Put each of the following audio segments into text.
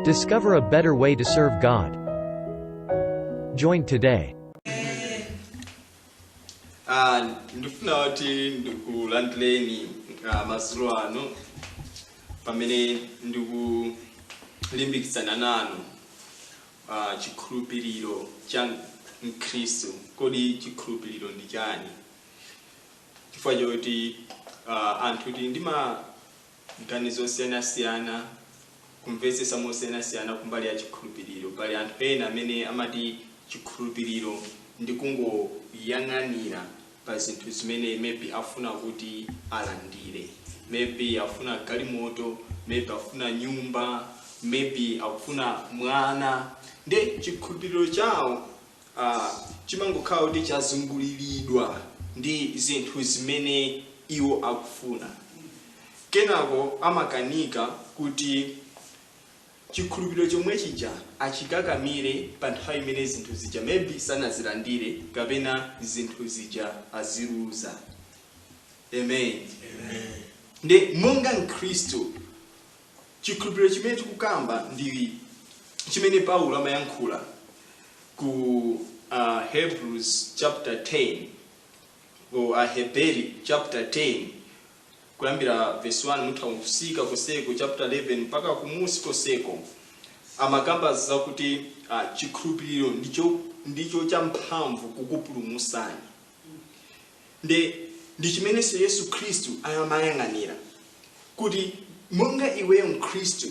Discover a better way to serve God. Join today. Ndifuna kuti ndikulandireni masolo ano pamene ndikulimbikitsana nanu chikhulupiriro cha Mkhristu. Kodi chikhulupiriro ndi chani? Chifukwa choti anthu tili ndi maganizo osiyanasiyana, kumvetsetsa mosiyanasiyana kumbali ya chikhulupiriro. Pali anthu ena amene amati chikhulupiriro ndi kungoyang'anira pa zinthu zimene maybe afuna kuti alandire, maybe afuna galimoto, maybe afuna nyumba, maybe akufuna mwana. Ndi chikhulupiriro chawo chimangokhala kuti chazunguliridwa ndi zinthu zimene iwo akufuna. Kenako amakanika kuti chikhulupiriro chomwe chija achikakamire pa nthawi imene zinthu zija maybe sanazilandire kapena zinthu zija aziluza. Amen. Ndi monga Mkhristu, chikhulupiriro chimene tikukamba ndi chimene Paulo amayankhula ku Hebrews chapter 10 or Hebrew chapter 10 kuyambira verse 1 mutha kufika kuseko chapter 11 mpaka kumusi koseko. Amakamba zakuti chikhulupiriro ndicho champhamvu kukupulumusani. Ndi chimene Yesu Khristu ayamayang'anira kuti monga iweyo Mkhristu,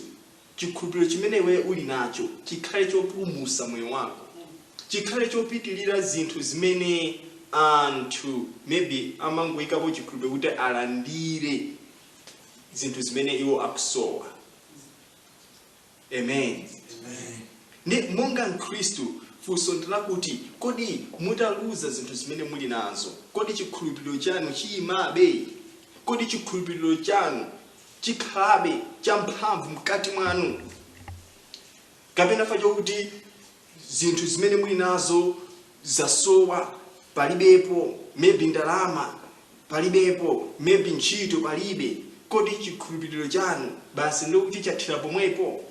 chikhulupiriro chimene iwe uli nacho chikhale chopulumusa moyo wako, chikhale chopitilira zinthu zimene anthu maybe amangoyikapo chikhulupiriro kuti alandire zinthu zimene iwo akusowa. Amen. Ndi monga Mkhristu funso ndilakuti kodi mutaluza zinthu zimene muli nazo, kodi chikhulupiriro chanu chiyimabe? Kodi chikhulupiriro chanu chikhalabe champhamvu mkati mwanu? Kapena facho kuti zinthu zimene muli nazo zasowa, palibepo, maybe ndalama palibepo, maybe ntchito palibe. Kodi chikhulupiriro chanu basi ndikuti chathira pomwepo?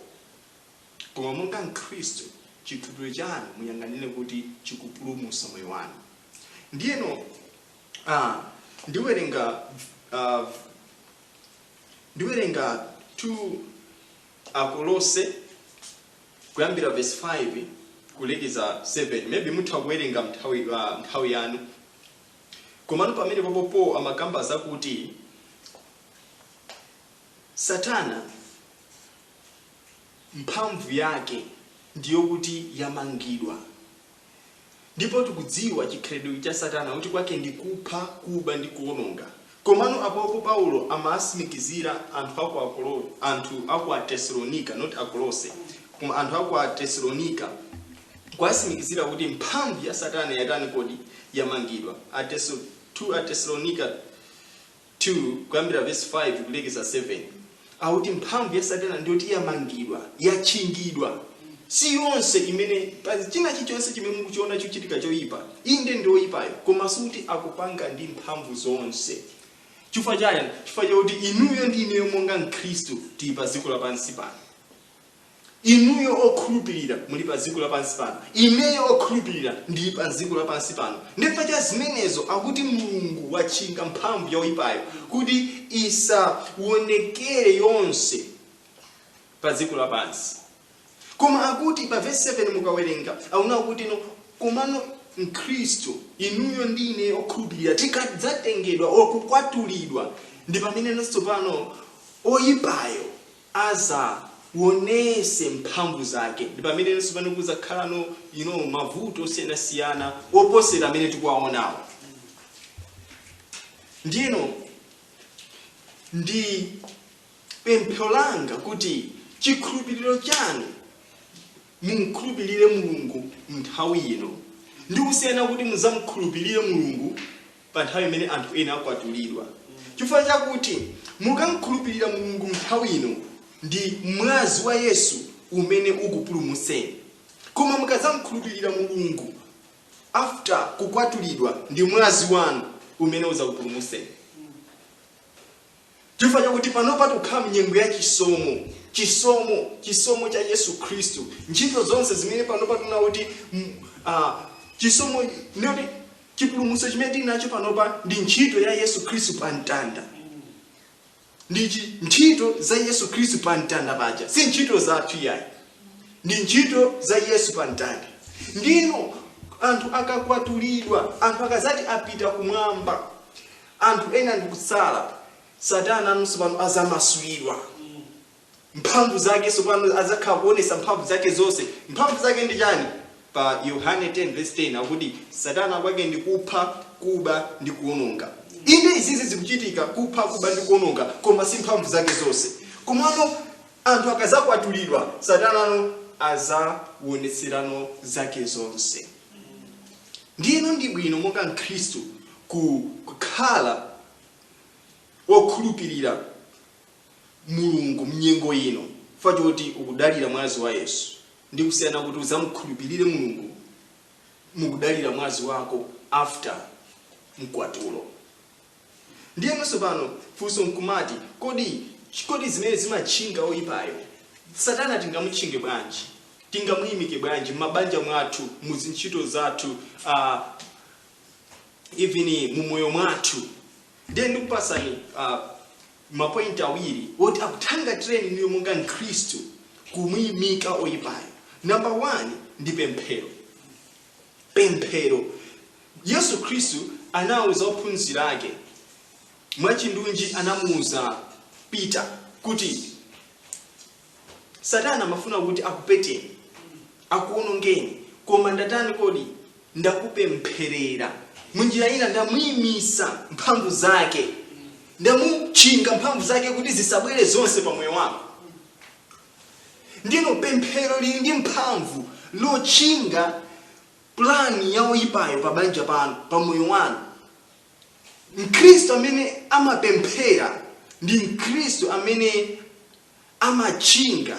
Koma monga Mkhristu, chikhulupiriro chanu muyang'anire kuti chikupulumusa moyo wanu. Ndiyeno ndiwerenga 2 Akolose kuyambira verse 5 kulekeza 7. Maybe mutha kuwerenga nthawi yanu. Komano pamene popo amakamba zakuti Satana mphamvu yake ndiyo kuti yamangidwa. Ndipo tikudziwa chikhalidwe cha Satana kuti kwake ndi kupha, kuba ndi kuwononga. Komano apopo Paulo amasimikizira anthu aku Atesalonika, not Akolose, koma anthu aku Atesalonika kwasimikizira kuti mphamvu ya Satana yatani kodi yamangidwa. 2 Atesalonika 2 kuyambira verse 5 kulekeza 7. Akuti mphamvu ya Satana ndiyo kuti yamangidwa, yachingidwa. Si yonse imene china chilichonse chimene mukuchiona chochitika choyipa inde ndi oyipayo, koma suti akupanga ndi mphamvu zonse. Chifukwa chakuti inuyo ndi ineyo monga Mkhristu tili pa dziko lapansi pano. Inuyo okhulupirira muli pa dziko lapansi pano, ineyo okhulupirira ndili pa dziko lapansi pano. Ndipo cha zimenezo akuti Mulungu wachinga mphamvu ya oyipayo kuti isaonekere yonse pa dziko lapansi. Koma akuti pa verse 7 mukawerenga auna kuti komano Mkhristu, inuyo ndi ine okhulupirira tikadzatengedwa okukwatulidwa, ndi pamene tsopano oyipayo azaonese mphamvu zake. Ndi pamene tsopano kuzakhala mavuto osiyanasiyana oposera amene tikuwaonawo. Ndiyeno ndi pempho langa kuti chikhulupiriro chanu munkhulupirire Mulungu nthawi ino. Ndi kusiyana kuti muzamukhulupirire Mulungu pa nthawi imene anthu ena akwatulidwa. Chifukwa chakuti mukamkhulupirira Mulungu nthawi ino ndi mwazi wa Yesu umene ukupulumuseni. Koma mukazamkhulupirira Mulungu after kukwatulidwa ndi mwazi wanu umene uzakupulumuseni. Chifukwa chakuti panopa tukhala mnyengo ya chisomo chisomo cha Yesu Khristu. Ntchito zonse zimene panopa tuna kuti chisomo noti chipulumutso chimene tili nacho panopa ndi ntchito ya Yesu Khristu pa mtanda. Ndi ntchito za Yesu Khristu pa mtanda paja, si ntchito zathu yayi. Ndi ntchito za Yesu pa mtanda. Ndino anthu akakwatulidwa, anthu akazati apita kumwamba, anthu ena ndikutsala, Satana anunso pano azamasulidwa. Mphamvu zake sopano azakhala kuonesa mphamvu zake zonse. Mphamvu zake ndi chani? Pa Yohane 10:10 akuti Satana kwake ndi kupha, kuba ndi kuononga. Inde izizi zikuchitika kupha, kuba ndi kuononga, koma si mphamvu zake zonse. Komano anthu akazakwatulidwa, Satana azaonetserano zake zonse. Ndino ndi bwino monga Mkhristu kukhala wokhulupirira Mulungu mnyengo ino, fachoti ukudalira mwazi wa Yesu. Ndi kusiyana kuti uzamukhulupirire Mulungu mukudalira mwazi wako after mkwatulo. Ndiye mweso pano funso nkumati kodi zimene zimachinga oyipayo Satana tingamutchinge bwanji? Tingamuyimike bwanji mabanja mwathu, muzintchito zathu, even mu moyo mwathu? Ndiye ndikupasani mapoint awiri oti akuthanga treni niyo monga Mkhristu kumuyimika oyipayo. Number 1 ndi pemphero. Pemphero. Yesu Khristu anawuza ophunzira ake mwachindunji, anamuuza Peter kuti Satana amafuna kuti akupeteni, akuonongeni, koma ndatani kodi ndakupempherera. Munjira ina ndamuyimisa mphamvu zake, ndamuchinga mphamvu zake kuti zisabwere zonse pa moyo wako. Ndino pemphero lili ndi mphamvu lochinga plani ya oyipayo pa banja pano, pa moyo wanu. Mkhristu amene amapemphera ndi Mkhristu amene amachinga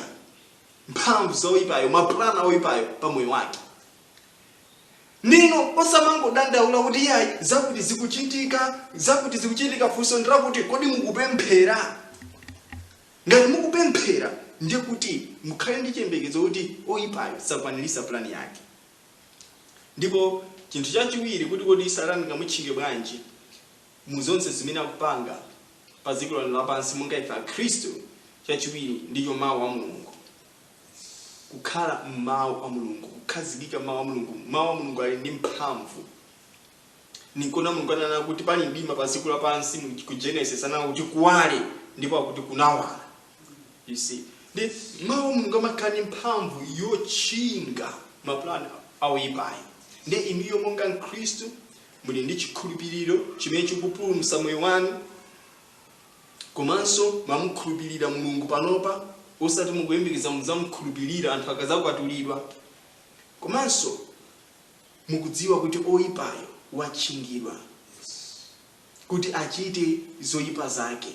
mphamvu za oyipayo, maplana oyipayo pa moyo wake. Ndino osamangodandaula kuti yayi zakuti zikuchitika funso ndirakuti kodi mukupemphera? Ngati mukupemphera ndiye kuti mukhale ndi chiyembekezo kuti oyipayo sakwanirisa plani yake. Ndipo chinthu chachiwiri kuti kodi Satana ngamutchinge bwanji muzonse zimene akupanga pa dziko lino lapansi monga ife Akhristu, chachiwiri ndiyo mawu a Mulungu. Kukhala m'mawu a Mulungu, kukhazikika mawu a Mulungu. Mawu a Mulungu ali ndi mphamvu. Nikona Mulungu ananena kuti pali mdima pa dziko lapansi ku Genesis, ananena kuti kuwale ndipo akuti kunawala. You see, ndi mawu a Mulungu amakhala ndi mphamvu yochinga maplani oyipayo. Ndi iniyo monga Mkhristu muli ndi chikhulupiriro chimene chikupulumutsa moyo wanu, komanso mwamukhulupirira Mulungu panopa, osati mukuyembekeza muzamukhulupirira anthu akazakwatulidwa. Komanso mukudziwa kuti oyipayo wachingidwa kuti achite zoyipa zake.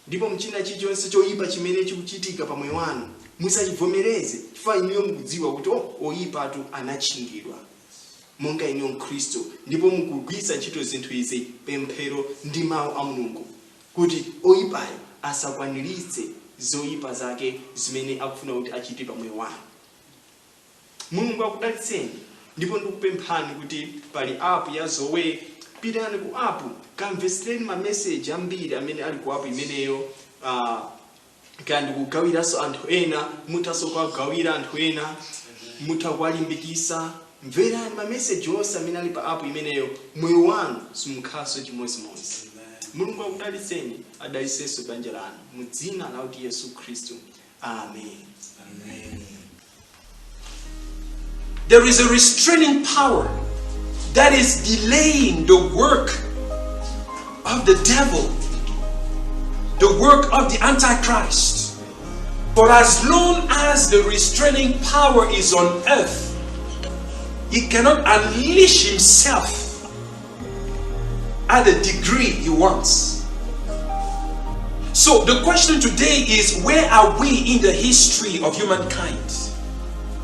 Ndipo mchina chilichonse choyipa chimene chikuchitika pa moyo wanu musachivomereze, chifukwa iniyo mukudziwa kuti oyipatu anachingidwa monga iniyo Mkhristu. Ndipo mukugwiritsa ntchito zinthu izi, pemphero ndi mawu a Mulungu, kuti oyipayo asakwaniritse zoyipa zake zimene akufuna kuti achite pa moyo wanu. Mulungu akudalitseni. Ndipo ndikupemphani kuti pali app ya Zoe, pitani ku app, kamvesereni ma message ambiri amene ali ku app imeneyo, kandi kugawiranso anthu ena, mutaso kugawira anthu ena, mutakwalimbikisa. Mverani ma message onse amene ali pa app imeneyo, moyo wanu simukhaso chimozimozi. Mulungu akudalitseni, adalitsenso banja lanu mu dzina la Yesu Khristu. Amen. Amen. There is a restraining power that is delaying the work of the devil, the work of the Antichrist. For as long as the restraining power is on earth, he cannot unleash himself at the degree he wants. So the question today is, where are we in the history of humankind?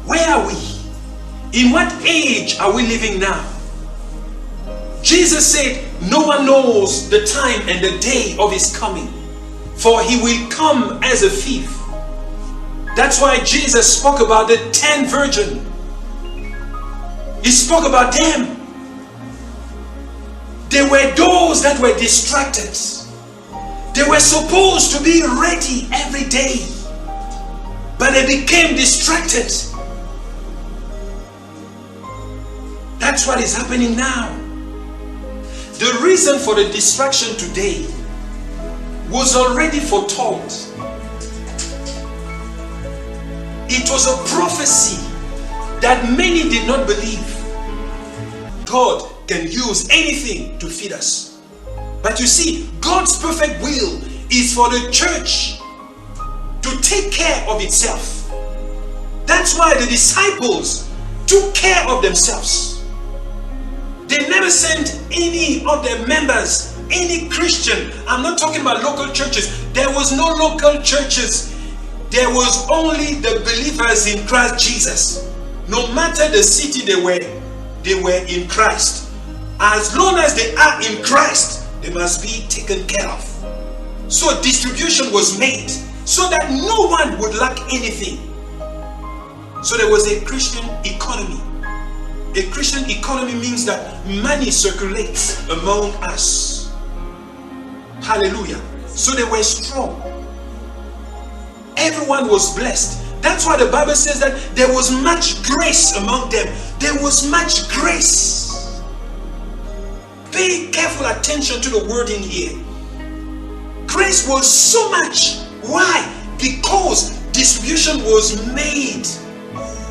Where are we? In what age are we living now? Jesus said, no one knows the time and the day of his coming, for he will come as a thief. That's why Jesus spoke about the 10 virgins. He spoke about them. They were those that were distracted. They were supposed to be ready every day, but they became distracted. That's what is happening now. The reason for the distraction today was already foretold. It was a prophecy that many did not believe. God can use anything to feed us. But you see, God's perfect will is for the church to take care of itself. That's why the disciples took care of themselves. They never sent any of their members, any Christian. I'm not talking about local churches. There was no local churches. There was only the believers in Christ Jesus. No matter the city they were in Christ. As long as they are in Christ, they must be taken care of. So distribution was made so that no one would lack anything. So there was a Christian economy. A Christian economy means that money circulates among us. Hallelujah. So they were strong. Everyone was blessed. That's why the Bible says that there was much grace among them. There was much grace. Pay careful attention to the wording here. Grace was so much. Why? Because distribution was made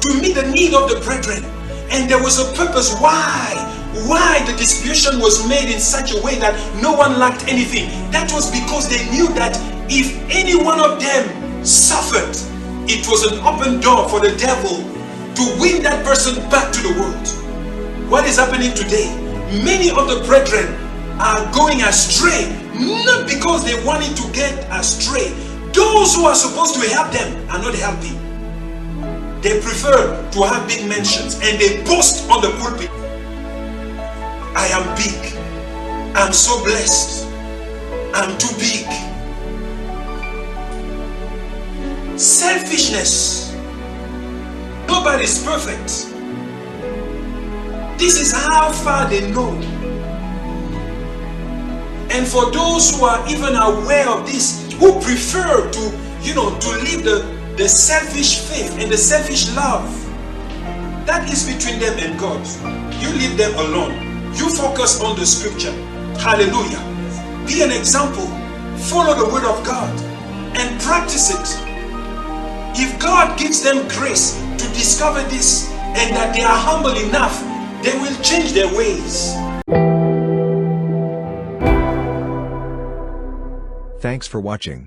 to meet the need of the brethren. And there was a purpose why the distribution was made in such a way that no one lacked anything. That was because they knew that if any one of them suffered, it was an open door for the devil to win that person back to the world. What is happening today? Many of the brethren are going astray, not because they wanted to get astray. Those who are supposed to help them are not helping. They prefer to have big mansions and they boast on the pulpit. I am big. I'm so blessed. I'm too big. Selfishness. Nobody's perfect. This is how far they know. And for those who are even aware of this, who prefer to live the selfish faith and the selfish love, that is between them and God. You leave them alone. You focus on the scripture. Hallelujah. Be an example. Follow the word of God and practice it. If God gives them grace to discover this and that they are humble enough, they will change their ways. Thanks for watching.